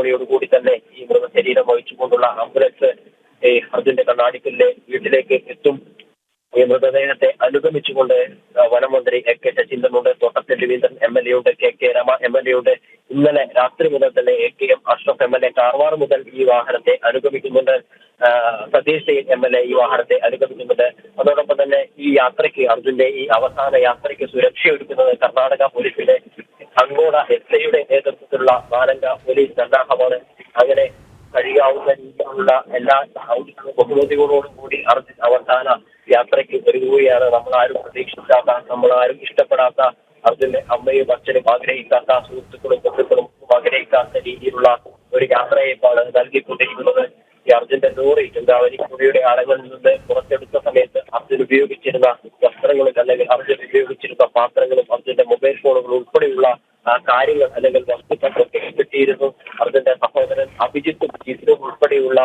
മണിയോടുകൂടി തന്നെ ഈ മൃതശരീരം വഹിച്ചുകൊണ്ടുള്ള ആംബുലൻസ് അർജുന്റെ കണ്ണാടിക്കലിലെ വീട്ടിലേക്ക് എത്തും. ഈ മൃതദേഹത്തെ അനുഗമിച്ചുകൊണ്ട് വനം മന്ത്രി കെ ശശീന്ദ്രനുണ്ട്, തോട്ടത്തിൽ രവീന്ദ്രൻ MLA ഉണ്ട്, കെ രമ MLA ഉണ്ട്. ഇന്നലെ രാത്രി മുതൽ തന്നെ AKM അഷ്റഫ് MLA കാർവാർ മുതൽ ഈ വാഹനത്തെ അനുഗമിക്കുന്നുണ്ട്. സതീഷ് MLA ഈ വാഹനത്തെ അനുഗമിക്കുന്നുണ്ട്. അതോടൊപ്പം തന്നെ ഈ യാത്രയ്ക്ക്, അർജുന്റെ ഈ അവസാന യാത്രയ്ക്ക് സുരക്ഷയൊരുക്കുന്നത് കർണാടക പോലീസിലെ അങ്കോട SIയുടെ നേതൃത്വത്തിലുള്ള 4 അംഗ പോലീസ് സന്നാഹമാണ്. അങ്ങനെ കഴിയാവുന്ന രീതിയിലുള്ള എല്ലാ ബഹുമതികളോടും കൂടി അർജുൻ അവസാന യാത്രയ്ക്ക് ഒരുങ്ങുകയാണ്. നമ്മളാരും പ്രതീക്ഷിക്കാത്ത, നമ്മളാരും ഇഷ്ടപ്പെടാത്ത, അർജുന്റെ അമ്മയും അച്ഛനും ആഗ്രഹിക്കാത്ത, സുഹൃത്തുക്കളും ബന്ധുക്കളും ആഗ്രഹിക്കാത്ത രീതിയിലുള്ള ഒരു യാത്രയെപ്പാണ് നൽകിക്കൊണ്ടിരിക്കുന്നത്. ഈ അർജുന്റെ ലോറി ചന്ദ്രാവലിപ്പുഴയുടെ ആഴങ്ങളിൽ നിന്ന് പുറത്തെടുത്ത സമയത്ത് അർജുൻ ഉപയോഗിച്ചിരുന്ന വസ്ത്രങ്ങളും അല്ലെങ്കിൽ അർജുൻ ഉപയോഗിച്ചിരുന്ന പാത്രങ്ങളും അർജുന്റെ മൊബൈൽ ഫോണുകളും ഉൾപ്പെടെയുള്ള കാര്യങ്ങൾ അല്ലെങ്കിൽ വസ്തുക്കളൊക്കെ കിട്ടിയിരുന്നു. അർജുന്റെ സഹോദരൻ അഭിജിത്തും ജിത്തും ഉൾപ്പെടെയുള്ള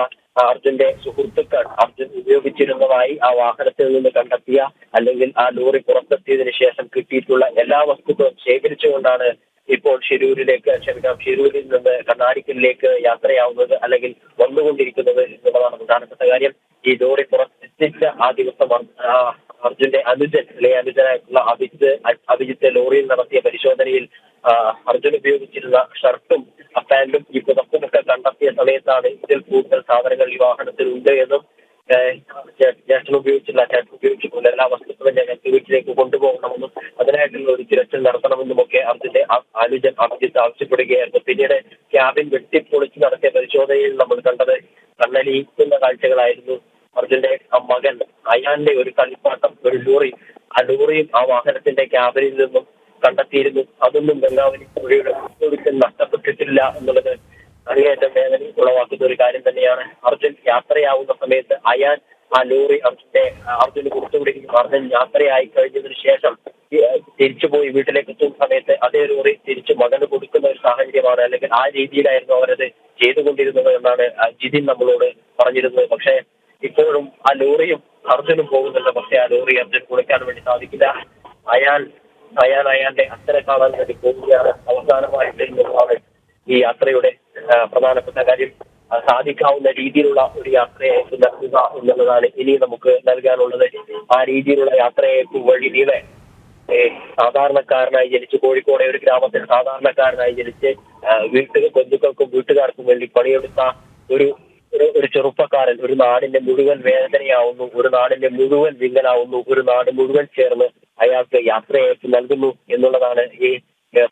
അർജുന്റെ സുഹൃത്തുക്കൾ അർജുൻ ഉപയോഗിച്ചിരുന്നതായി ആ വാഹനത്തിൽ നിന്ന് കണ്ടെത്തിയ അല്ലെങ്കിൽ ആ ലോറി പുറത്തെത്തിയതിനു ശേഷം കിട്ടിയിട്ടുള്ള എല്ലാ വസ്തുക്കളും ശേഖരിച്ചുകൊണ്ടാണ് ഇപ്പോൾ ഷിരൂരിൽ നിന്ന് കണ്ണാടിക്കലിലേക്ക് യാത്രയാവുന്നത് അല്ലെങ്കിൽ വന്നുകൊണ്ടിരിക്കുന്നത് എന്നുള്ളതാണ് പ്രധാനപ്പെട്ട കാര്യം. ഈ ലോറി പുറത്തെത്തിച്ച ആ ദിവസം അർജുന്റെ അനുജനായിട്ടുള്ള അഭിജിത്ത് ലോറിയിൽ നടത്തിയ പരിശോധനയിൽ അർജുൻ ഉപയോഗിച്ചിരുന്ന ഷർട്ടും പാന്റും ഈ പുതപ്പുമൊക്കെ കണ്ടെത്തിയ സമയത്താണ് ഇതിൽ കൂടുതൽ സാധനങ്ങൾ ഈ വാഹനത്തിൽ ഉണ്ട് എന്നും ചേട്ടൻ ഉപയോഗിച്ചിട്ടുള്ള എല്ലാ വസ്തുക്കളും ഞങ്ങൾക്ക് വീട്ടിലേക്ക് കൊണ്ടുപോകണമെന്നും അതിനായിട്ടുള്ള ഒരു തിരച്ചിൽ നടത്തണമെന്നുമൊക്കെ അർജുന്റെ അനുജൻ അഭിജിത്ത് ആവശ്യപ്പെടുകയായിരുന്നു. പിന്നീട് ക്യാബിൻ വെട്ടിപ്പൊളിച്ച് നടത്തിയ പരിശോധനയിൽ നമ്മൾ കണ്ടത് കണ്ണലിയിക്കുന്ന കാഴ്ചകളായിരുന്നു. അർജുന്റെ മകൻ അയാന്റെ ഒരു കളിപ്പാട്ടം, ഒരു ലോറി, ആ ലോറിയും ആ വാഹനത്തിന്റെ ക്യാബിനിൽ നിന്നും കണ്ടെത്തിയിരുന്നു. അതൊന്നും ഗംഗാവലി പുഴയുടെ ഒരിക്കലും നഷ്ടപ്പെട്ടിട്ടില്ല എന്നുള്ളത് അങ്ങേയറ്റം വേദന ഉളവാക്കുന്ന ഒരു കാര്യം തന്നെയാണ്. അർജുൻ യാത്രയാവുന്ന സമയത്ത് അയാൻ ആ ലോറി അർജുന് കൊടുത്തുകൊടുക്കുകയും അർജുൻ യാത്രയായി കഴിഞ്ഞതിന് ശേഷം തിരിച്ചുപോയി വീട്ടിലേക്ക് എത്തുന്ന സമയത്ത് അതേ ലോറി തിരിച്ച് മകന് കൊടുക്കുന്ന ഒരു സാഹചര്യമാണ്, അല്ലെങ്കിൽ ആ രീതിയിലായിരുന്നു അവരത് ചെയ്തുകൊണ്ടിരുന്നത് എന്നാണ് ജിതിൻ നമ്മളോട് പറഞ്ഞിരുന്നത്. പക്ഷേ ഇപ്പോഴും ആ ലോറിയും അർജുനും പോകുന്നുണ്ട്. പക്ഷേ ആ ലോറി അർജുൻ കൊടുക്കാൻ വേണ്ടി സാധിക്കില്ല. അയാന്റെ അച്ഛനെ കാണാൻ വേണ്ടി പോവുകയാണ് അവസാനമായിട്ട് എന്നുള്ളതാണ് ഈ യാത്രയുടെ പ്രധാനപ്പെട്ട കാര്യം. സാധിക്കാവുന്ന രീതിയിലുള്ള ഒരു യാത്രയയപ്പ് നൽകുക എന്നുള്ളതാണ് ഇനി നമുക്ക് നൽകാനുള്ളത്. ആ രീതിയിലുള്ള യാത്രയയപ്പ് വഴി നീളെ സാധാരണക്കാരനായി ജനിച്ച് കോഴിക്കോട് ഒരു ഗ്രാമത്തിൽ സാധാരണക്കാരനായി ജനിച്ച് ബന്ധുക്കൾക്കും വീട്ടുകാർക്കും വേണ്ടി പണിയെടുത്ത ഒരു ചെറുപ്പക്കാരൻ ഒരു നാടിന്റെ മുഴുവൻ വേദനയാവുന്നു, ഒരു നാടിന്റെ മുഴുവൻ വിങ്ങലാവുന്നു, ഒരു നാട് മുഴുവൻ ചേർന്ന് അയാൾക്ക് യാത്രയയപ്പ് നൽകുന്നു എന്നുള്ളതാണ് ഈ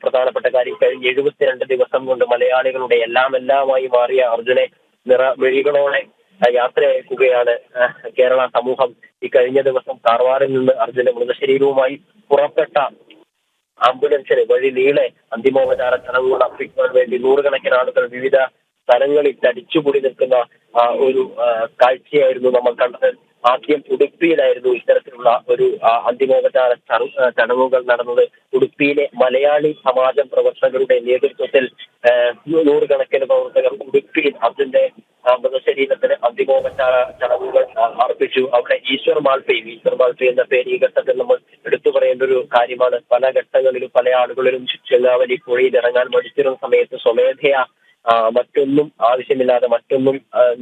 പ്രധാനപ്പെട്ട കാര്യം. കഴിഞ്ഞ 72 ദിവസം കൊണ്ട് മലയാളികളുടെ എല്ലാമായി മാറിയ അർജുനെ നിറമിഴികളോടെ യാത്രയയക്കുകയാണ് കേരള സമൂഹം. ഈ കഴിഞ്ഞ ദിവസം കാർവാറിൽ നിന്ന് അർജുന്റെ മൃതശരീരവുമായി പുറപ്പെട്ട ആംബുലൻസിന് വഴി നീളെ അന്തിമോപചാര ചടങ്ങുകൾ അർപ്പിക്കുവാൻ വേണ്ടി നൂറുകണക്കിന് ആളുകൾ വിവിധ സ്ഥലങ്ങളിൽ തടിച്ചുകൂടി നിൽക്കുന്ന ഒരു കാഴ്ചയായിരുന്നു നമ്മൾ കണ്ടത്. ആദ്യം ഉടുപ്പിയിലായിരുന്നു ഇത്തരത്തിലുള്ള ഒരു അന്തിമോപചാര ചടങ്ങുകൾ നടന്നത്. ഉടുപ്പിയിലെ മലയാളി സമാജം പ്രവർത്തകരുടെ നേതൃത്വത്തിൽ നൂറുകണക്കിന് പ്രവർത്തകർ ഉടുപ്പിയിൽ അർജുന്റെ മൃതശരീരത്തിന് അന്തിമോപചാര ചടങ്ങുകൾ അർപ്പിച്ചു. അവിടെ ഈശ്വർ മാൽപ്പി എന്ന പേര് ഈ ഘട്ടത്തിൽ നമ്മൾ എടുത്തു പറയേണ്ട ഒരു കാര്യമാണ്. പല ഘട്ടങ്ങളിലും പല ആളുകളിലും ചെങ്ങാവലി പുഴയിൽ ഇറങ്ങാൻ മടിച്ചിരുന്ന സമയത്ത് സ്വമേധയാ മറ്റൊന്നും ആവശ്യമില്ലാതെ, മറ്റൊന്നും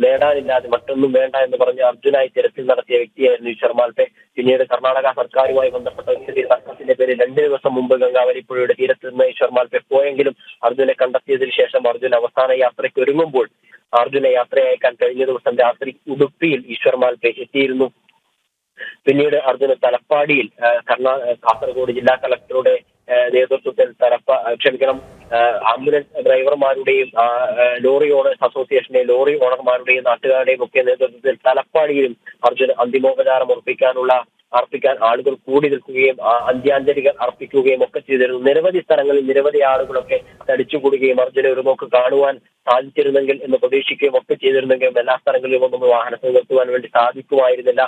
നേടാനില്ലാതെ, മറ്റൊന്നും വേണ്ട എന്ന് പറഞ്ഞ് അർജുനായി തിരച്ചിൽ നടത്തിയ വ്യക്തിയായിരുന്നു ഈശ്വർ മാൽപ്പെ. പിന്നീട് കർണാടക സർക്കാരുമായി ബന്ധപ്പെട്ട തർക്കത്തിന്റെ പേരിൽ 2 ദിവസം മുമ്പ് ഗംഗാവലി പുഴയുടെ തീരത്ത് നിന്ന് ഈശ്വർ മാൽപ്പെ പോയെങ്കിലും അർജുനെ കണ്ടെത്തിയതിനു ശേഷം അർജുൻ അവസാന യാത്രയ്ക്ക് ഒരുങ്ങുമ്പോൾ അർജുനെ യാത്രയയക്കാൻ കഴിഞ്ഞ ദിവസം രാത്രി ഉടുപ്പിയിൽ ഈശ്വർ മാൽപ്പെ എത്തിയിരുന്നു. പിന്നീട് അർജുന തലപ്പാടിയിൽ കാസർഗോഡ് ജില്ലാ കളക്ടറുടെ നേതൃത്വത്തിൽ ആംബുലൻസ് ഡ്രൈവർമാരുടെയും ലോറി ഓണേഴ്സ് അസോസിയേഷന്റെ ലോറി ഓണർമാരുടെയും നാട്ടുകാരുടെയും ഒക്കെ നേതൃത്വത്തിൽ തലപ്പാടിയിലും അർജുൻ അന്തിമോപചാരം അർപ്പിക്കാൻ ആളുകൾ കൂടി നിൽക്കുകയും അന്ത്യാഞ്ജലികൾ അർപ്പിക്കുകയും ഒക്കെ ചെയ്തിരുന്നു. നിരവധി സ്ഥലങ്ങളിൽ നിരവധി ആളുകളൊക്കെ തടിച്ചുകൂടുകയും അർജുനെ ഒരു നോക്ക് കാണുവാൻ സാധിച്ചിരുന്നെങ്കിൽ എന്ന് പ്രതീക്ഷിക്കുകയും ഒക്കെ ചെയ്തിരുന്നെങ്കിലും എല്ലാ സ്ഥലങ്ങളിലും ഒന്നും വാഹനത്തിൽ നിർത്തുവാൻ വേണ്ടി സാധിക്കുമായിരുന്നില്ല.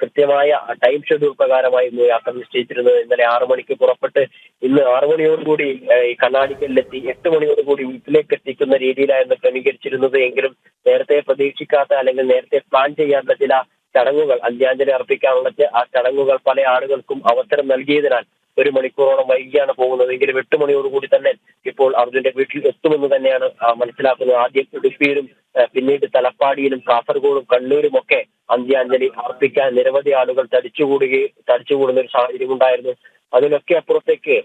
കൃത്യമായ ടൈം ഷെഡ്യൂൾ പ്രകാരമായിരുന്നു യാത്ര നിശ്ചയിച്ചിരുന്നത്. ഇന്നലെ 6 മണിക്ക് പുറപ്പെട്ട് ഇന്ന് 6 മണിയോടുകൂടി ഈ കണ്ണാടിക്കലിലെത്തി 8 മണിയോടുകൂടി വീട്ടിലേക്ക് എത്തിക്കുന്ന രീതിയിലായിരുന്നു ക്രമീകരിച്ചിരുന്നത്. എങ്കിലും നേരത്തെ പ്രതീക്ഷിക്കാത്ത അല്ലെങ്കിൽ നേരത്തെ പ്ലാൻ ചെയ്യാത്ത ചില ചടങ്ങുകൾ, അന്ത്യാഞ്ജലി അർപ്പിക്കാനുള്ള ആ ചടങ്ങുകൾ പല ആളുകൾക്കും അവസരം നൽകിയതിനാൽ 1 മണിക്കൂറോളം വൈകിയാണ് പോകുന്നത്. എങ്കിലും 8 മണിയോടുകൂടി തന്നെ ഇപ്പോൾ അർജുന്റെ വീട്ടിൽ എത്തുമെന്ന് തന്നെയാണ് മനസ്സിലാക്കുന്നത്. ആദ്യം ഉടുപ്പിയിലും പിന്നീട് തലപ്പാടിയിലും കാസർഗോഡും കണ്ണൂരും ഒക്കെ അന്ത്യാഞ്ജലി അർപ്പിക്കാൻ നിരവധി ആളുകൾ തടിച്ചുകൂടുന്ന ഒരു സാഹചര്യം ഉണ്ടായിരുന്നു. അതിനൊക്കെ അപ്പുറത്തേക്ക്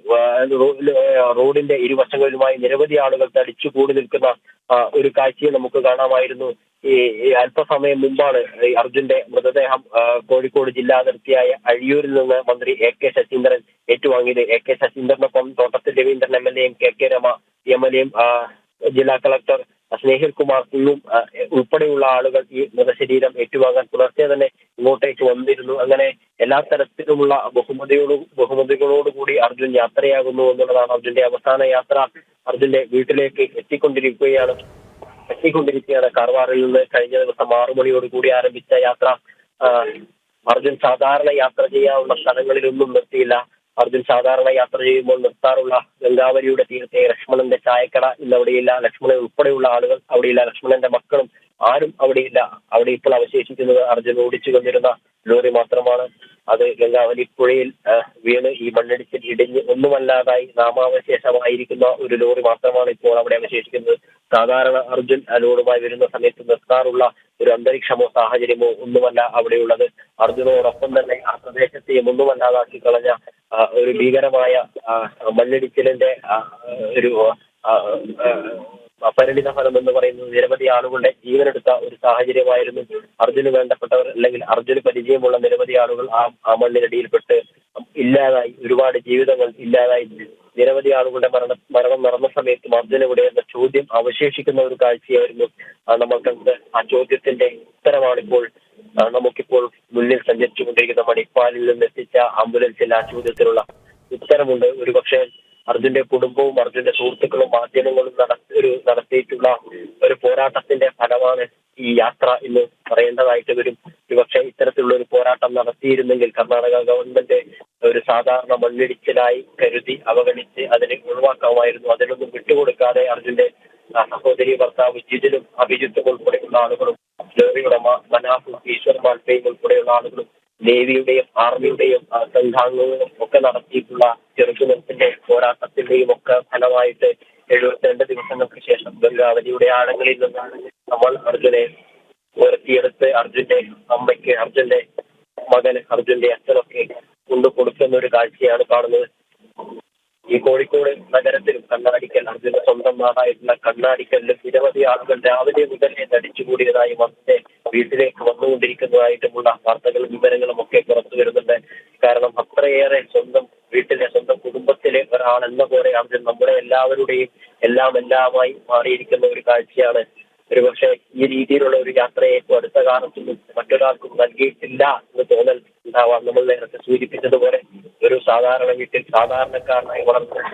റോഡിന്റെ ഇരുവശങ്ങളിലുമായി നിരവധി ആളുകൾ തടിച്ചുകൂടി നിൽക്കുന്ന ഒരു കാഴ്ചയെ നമുക്ക് കാണാമായിരുന്നു. ഈ അല്പസമയം മുമ്പാണ് ഈ അർജുന്റെ മൃതദേഹം കോഴിക്കോട് ജില്ലാ അതിർത്തിയായ അഴിയൂരിൽ നിന്ന് മന്ത്രി AK Saseendran ഏറ്റുവാങ്ങിയത്. AK ശശീന്ദ്രനൊപ്പം Thottathil Raveendran MLA യും KK രമ MLA യും ജില്ലാ കളക്ടർ സ്നേഹിൽ കുമാർ കുള്ളും ഉൾപ്പെടെയുള്ള ആളുകൾ ഈ മൃതശരീരം ഏറ്റുവാങ്ങാൻ പുലർച്ചെ തന്നെ ഇങ്ങോട്ടേക്ക് വന്നിരുന്നു. അങ്ങനെ എല്ലാ തരത്തിലുമുള്ള ബഹുമതികളോടുകൂടി അർജുൻ യാത്രയാകുന്നു എന്നുള്ളതാണ്. അർജുന്റെ അവസാന യാത്ര അർജുന്റെ വീട്ടിലേക്ക് എത്തിക്കൊണ്ടിരിക്കുകയാണ്. കാർവാറിൽ നിന്ന് കഴിഞ്ഞ ദിവസം 6 മണിയോടുകൂടി ആരംഭിച്ച യാത്ര അർജുൻ സാധാരണ യാത്ര ചെയ്യാവുന്ന സ്ഥലങ്ങളിലൊന്നും നിർത്തിയില്ല. അർജുൻ സാധാരണ യാത്ര ചെയ്യുമ്പോൾ നിർത്താറുള്ള ഗംഗാവലിയുടെ തീരത്തെ ലക്ഷ്മണന്റെ ചായക്കട ഇന്ന് അവിടെയില്ല. ലക്ഷ്മണൻ ഉൾപ്പെടെയുള്ള ആളുകൾ അവിടെയില്ല. ലക്ഷ്മണന്റെ മക്കളും ആരും അവിടെയില്ല. അവിടെ ഇപ്പോൾ അവശേഷിക്കുന്നത് അർജുൻ ഓടിച്ചു കൊണ്ടിരുന്ന ലോറി മാത്രമാണ്. അത് ഗംഗാവലി പുഴയിൽ വീണ് ഈ മണ്ണിടിച്ചിൽ ഇടിഞ്ഞ് ഒന്നുമല്ലാതായി നാമാവശേഷമായിരിക്കുന്ന ഒരു ലോറി മാത്രമാണ് ഇപ്പോൾ അവിടെ അവശേഷിക്കുന്നത്. സാധാരണ അർജുൻ ലോഡുമായി വരുന്ന സമയത്ത് നിർത്താറുള്ള ഒരു അന്തരീക്ഷമോ സാഹചര്യമോ ഒന്നുമല്ല അവിടെയുള്ളത്. അർജുനോടൊപ്പം തന്നെ ആ പ്രദേശത്തെയും ഒന്നുമല്ലാതാക്കി കളഞ്ഞ ഒരു ഭീകരമായ മണ്ണിടിച്ചിലിന്റെ ഒരു അപരിണിത ഫലം എന്ന് പറയുന്നത് നിരവധി ആളുകളുടെ ജീവനെടുത്ത ഒരു സാഹചര്യമായിരുന്നു. അർജുന് വേണ്ടപ്പെട്ടവർ അല്ലെങ്കിൽ അർജുന് പരിചയമുള്ള നിരവധി ആളുകൾ ആ മണ്ണിനടിയിൽപ്പെട്ട് ഇല്ലാതായി. ഒരുപാട് ജീവിതങ്ങൾ ഇല്ലാതായി. നിരവധി ആളുകളുടെ മരണം നടന്ന സമയത്തും അർജുൻ ഇവിടെ എന്ന ചോദ്യം അവശേഷിക്കുന്ന ഒരു കാഴ്ചയായിരുന്നു നമ്മൾ കണ്ടത്. ആ ചോദ്യത്തിന്റെ ഉത്തരമാണിപ്പോൾ നമുക്കിപ്പോൾ മുന്നിൽ സഞ്ചരിച്ചുകൊണ്ടിരിക്കുന്ന മണിപ്പാലിൽ നിന്ന് എത്തിച്ച ആംബുലൻസിൽ ആ ചോദ്യത്തിനുള്ള ഉത്തരമുണ്ട്. ഒരുപക്ഷെ അർജുന്റെ കുടുംബവും അർജുന്റെ സുഹൃത്തുക്കളും മാധ്യമങ്ങളും നടത്തിയിട്ടുള്ള ഒരു പോരാട്ടത്തിന്റെ ഫലമാണ് ഈ യാത്ര എന്ന് പറയേണ്ടതായിട്ട് വരും. ഒരുപക്ഷെ ഇത്തരത്തിലുള്ള ഒരു പോരാട്ടം നടത്തിയിരുന്നെങ്കിൽ കർണാടക ഗവൺമെന്റ് ഒരു സാധാരണ മണ്ണിടിച്ചിലായി കരുതി അവഗണിച്ച് അതിനെ ഒഴിവാക്കാമായിരുന്നു. അതിനൊന്നും വിട്ടുകൊടുക്കാതെ അർജുന്റെ സഹോദരി ഭർത്താവ് ജിതിനും അഭിജിത്തും ഉൾപ്പെടെയുള്ള ആളുകളും ലോറിയുടെ മനാഫും ഈശ്വർ മാൽപ്പയും ഉൾപ്പെടെയുള്ള ആളുകളും നേവിയുടെയും ആർമിയുടെയും സംഘാംഗങ്ങളും ഒക്കെ നടത്തിയിട്ടുള്ള ചെറുത്തുനിൽപ്പിന്റെ പോരാട്ടത്തിന്റെയും ഒക്കെ ഫലമായിട്ട് 72 ദിവസങ്ങൾക്ക് ശേഷം ഗംഗാവലിയുടെ ആഴങ്ങളിൽ നിന്നാണ് നമ്മൾ അർജുനെ ഉയർത്തിയെടുത്ത് അർജുന്റെ അമ്മയ്ക്ക്, അർജുന്റെ മകന്, അർജുന്റെ അച്ഛനൊക്കെ കൊണ്ടു കൊടുക്കുന്ന ഒരു കാഴ്ചയാണ് കാണുന്നത്. ഈ കോഴിക്കോട് നഗരത്തിലും കണ്ണാടിക്കൽ, അർജുന്റെ സ്വന്തം നാടായിട്ടുള്ള കണ്ണാടിക്കലിലും നിരവധി ആളുകൾ രാവിലെ മുതലേ തടിച്ചുകൂടിയതായും അതിന്റെ വീട്ടിലേക്ക് വന്നുകൊണ്ടിരിക്കുന്നതായിട്ടുമുള്ള വാർത്തകളും വിവരങ്ങളും ഒക്കെ പുറത്തു വരുന്നുണ്ട്. കാരണം അത്രയേറെ സ്വന്തം വീട്ടിലെ, സ്വന്തം കുടുംബത്തിലെ ഒരാൾ എന്ന പോലെ അർജുൻ നമ്മുടെ എല്ലാവരുടെയും എല്ലാമായി മാറിയിരിക്കുന്ന ഒരു കാഴ്ചയാണ്. ഒരുപക്ഷെ ഈ രീതിയിലുള്ള ഒരു യാത്രയെ അടുത്ത കാലത്തൊന്നും മറ്റൊരാൾക്കും നൽകിയിട്ടില്ല എന്ന് തോന്നൽ ഉണ്ടാവാം. നമ്മൾ നേരത്തെ സൂചിപ്പിച്ചതുപോലെ ഒരു സാധാരണ വീട്ടിൽ സാധാരണക്കാരനായി വളർന്ന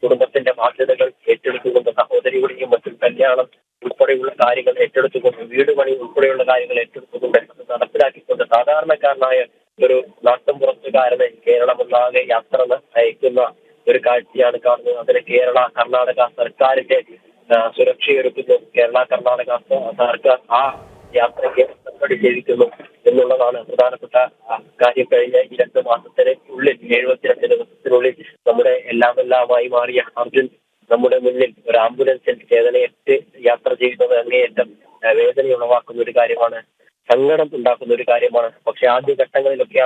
കുടുംബത്തിന്റെ ബാധ്യതകൾ ഏറ്റെടുത്തുകൊണ്ട് സഹോദരിയുടെയും മറ്റും കല്യാണം ഉൾപ്പെടെയുള്ള കാര്യങ്ങൾ ഏറ്റെടുത്തുകൊണ്ട് വീട് പണി ഉൾപ്പെടെയുള്ള കാര്യങ്ങൾ ഏറ്റെടുത്തുകൊണ്ട് അത് നടപ്പിലാക്കിക്കൊണ്ട് സാധാരണക്കാരനായ ഒരു നാട്ടുംപുറത്തുകാരനെ കേരളമൊന്നാകെ യാത്ര അയക്കുന്ന ഒരു കാഴ്ചയാണ് കാണുന്നത്. അതിന് കേരള കർണാടക സർക്കാരിന്റെ സുരക്ഷയൊരുക്കുന്നു. കേരള കർണാടക സർക്കാർ ആ യാത്രയ്ക്ക് നടപടി ചെയ്തിരിക്കുന്നു എന്നുള്ളതാണ് പ്രധാനപ്പെട്ട കാര്യം. കഴിഞ്ഞ ഈ 2 മാസത്തിന് ഉള്ളിൽ 72 ദിവസത്തിനുള്ളിൽ നമ്മുടെ എല്ലാമായി മാറിയ അർജുൻ നമ്മുടെ മുന്നിൽ ഒരു ആംബുലൻസിൽ വേദനയേറ്റ് യാത്ര ചെയ്യുന്നത് അങ്ങേയറ്റം വേദന ഉളവാക്കുന്ന ഒരു കാര്യമാണ്, സങ്കടം ഉണ്ടാക്കുന്ന ഒരു കാര്യമാണ്. പക്ഷെ ആദ്യഘട്ടങ്ങളിലൊക്കെ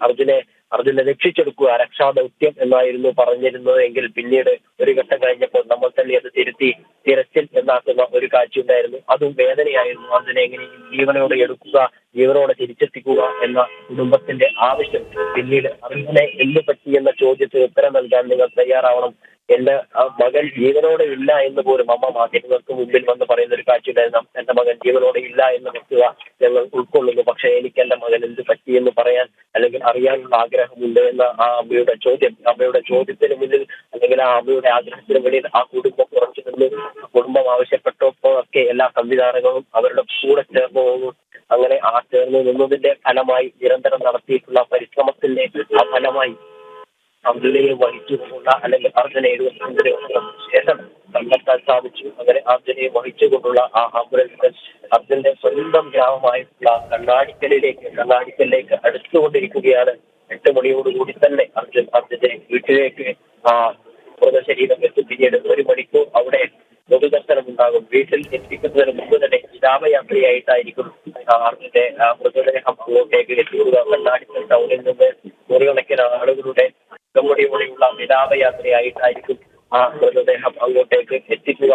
അർജുനെ രക്ഷിച്ചെടുക്കുക, രക്ഷാദൗത്യം എന്നായിരുന്നു പറഞ്ഞിരുന്നത് എങ്കിൽ പിന്നീട് ഒരു ഘട്ടം കഴിഞ്ഞപ്പോൾ നമ്മൾ തന്നെ അത് തിരുത്തി തിരച്ചിൽ എന്നാക്കുന്ന ഒരു കാഴ്ച ഉണ്ടായിരുന്നു. അതും വേദനയായിരുന്നു. അർജുനെ എങ്ങനെയും ജീവനോടെ എടുക്കുക, ജീവനോടെ തിരിച്ചെത്തിക്കുക എന്ന കുടുംബത്തിന്റെ ആവശ്യം. പിന്നീട് അർജുനെ എന്ത് പറ്റി എന്ന ചോദ്യത്തിന് ഉത്തരം നൽകാൻ നിങ്ങൾ തയ്യാറാവണം. എന്റെ മകൻ ജീവനോടെ ഇല്ല എന്ന് പോലും അമ്മ മാധ്യമങ്ങൾക്ക് മുമ്പിൽ വന്ന് പറയുന്ന ഒരു കാഴ്ച ഉണ്ടായിരുന്നു. എന്റെ മകൻ ജീവനോടെ ഇല്ല എന്ന വസ്തുത ഞങ്ങൾ ഉൾക്കൊള്ളുന്നു, പക്ഷെ എനിക്ക് എന്റെ മകൻ എന്ത് പറ്റിയെന്ന് പറയാൻ അല്ലെങ്കിൽ അറിയാനുള്ള ആഗ്രഹമുണ്ട് എന്ന ആ അമ്മയുടെ ചോദ്യത്തിന് മുന്നിൽ അല്ലെങ്കിൽ ആ അമ്മയുടെ ആഗ്രഹത്തിന് മുന്നിൽ ആ കുടുംബം ഉറച്ചു നിന്ന് കുടുംബം ആവശ്യപ്പെട്ടപ്പോൾ ഒക്കെ എല്ലാ സംവിധാനങ്ങളും അവരുടെ കൂടെ ചേർന്ന് പോകുന്നു. അങ്ങനെ ആ ചേർന്ന് നിന്നതിന്റെ ഫലമായി നിരന്തരം നടത്തിയിട്ടുള്ള പരിശ്രമത്തിന്റെ ആ ഫലമായി അർജുനയെ വഹിച്ചുകൊണ്ടുള്ള അല്ലെങ്കിൽ അർജുന 72 ദിവസങ്ങൾക്ക് ശേഷം കണ്ടെത്താൻ സാധിച്ചു. അങ്ങനെ അർജുനയെ വഹിച്ചുകൊണ്ടുള്ള ആ ആംബുലൻസ് അർജുന്റെ സ്വന്തം ഗ്രാമമായിട്ടുള്ള കണ്ണാടിക്കലിലേക്ക് അടുത്തുകൊണ്ടിരിക്കുകയാണ്. 8 മണിയോടുകൂടി തന്നെ അർജുന്റെ വീട്ടിലേക്ക് മൃതശരീരം എത്തും. പിന്നീട് 1 മണിക്കൂർ അവിടെ പൊതുദർശനം ഉണ്ടാകും. വീട്ടിൽ എത്തിക്കുന്നതിന് മുമ്പ് തന്നെ വിലാപയാത്രയായിട്ടായിരിക്കും ആർമിന്റെ മൃതദേഹം അങ്ങോട്ടേക്ക് എത്തിക്കുക. കണ്ണാടിക്കൽ ടൗണിൽ നിന്ന് നൂറുകണക്കിന് ആളുകളുടെ അകമ്പടിയോടെയുള്ള വിലാപയാത്രയായിട്ടായിരിക്കും ആ മൃതദേഹം അങ്ങോട്ടേക്ക് എത്തിക്കുക.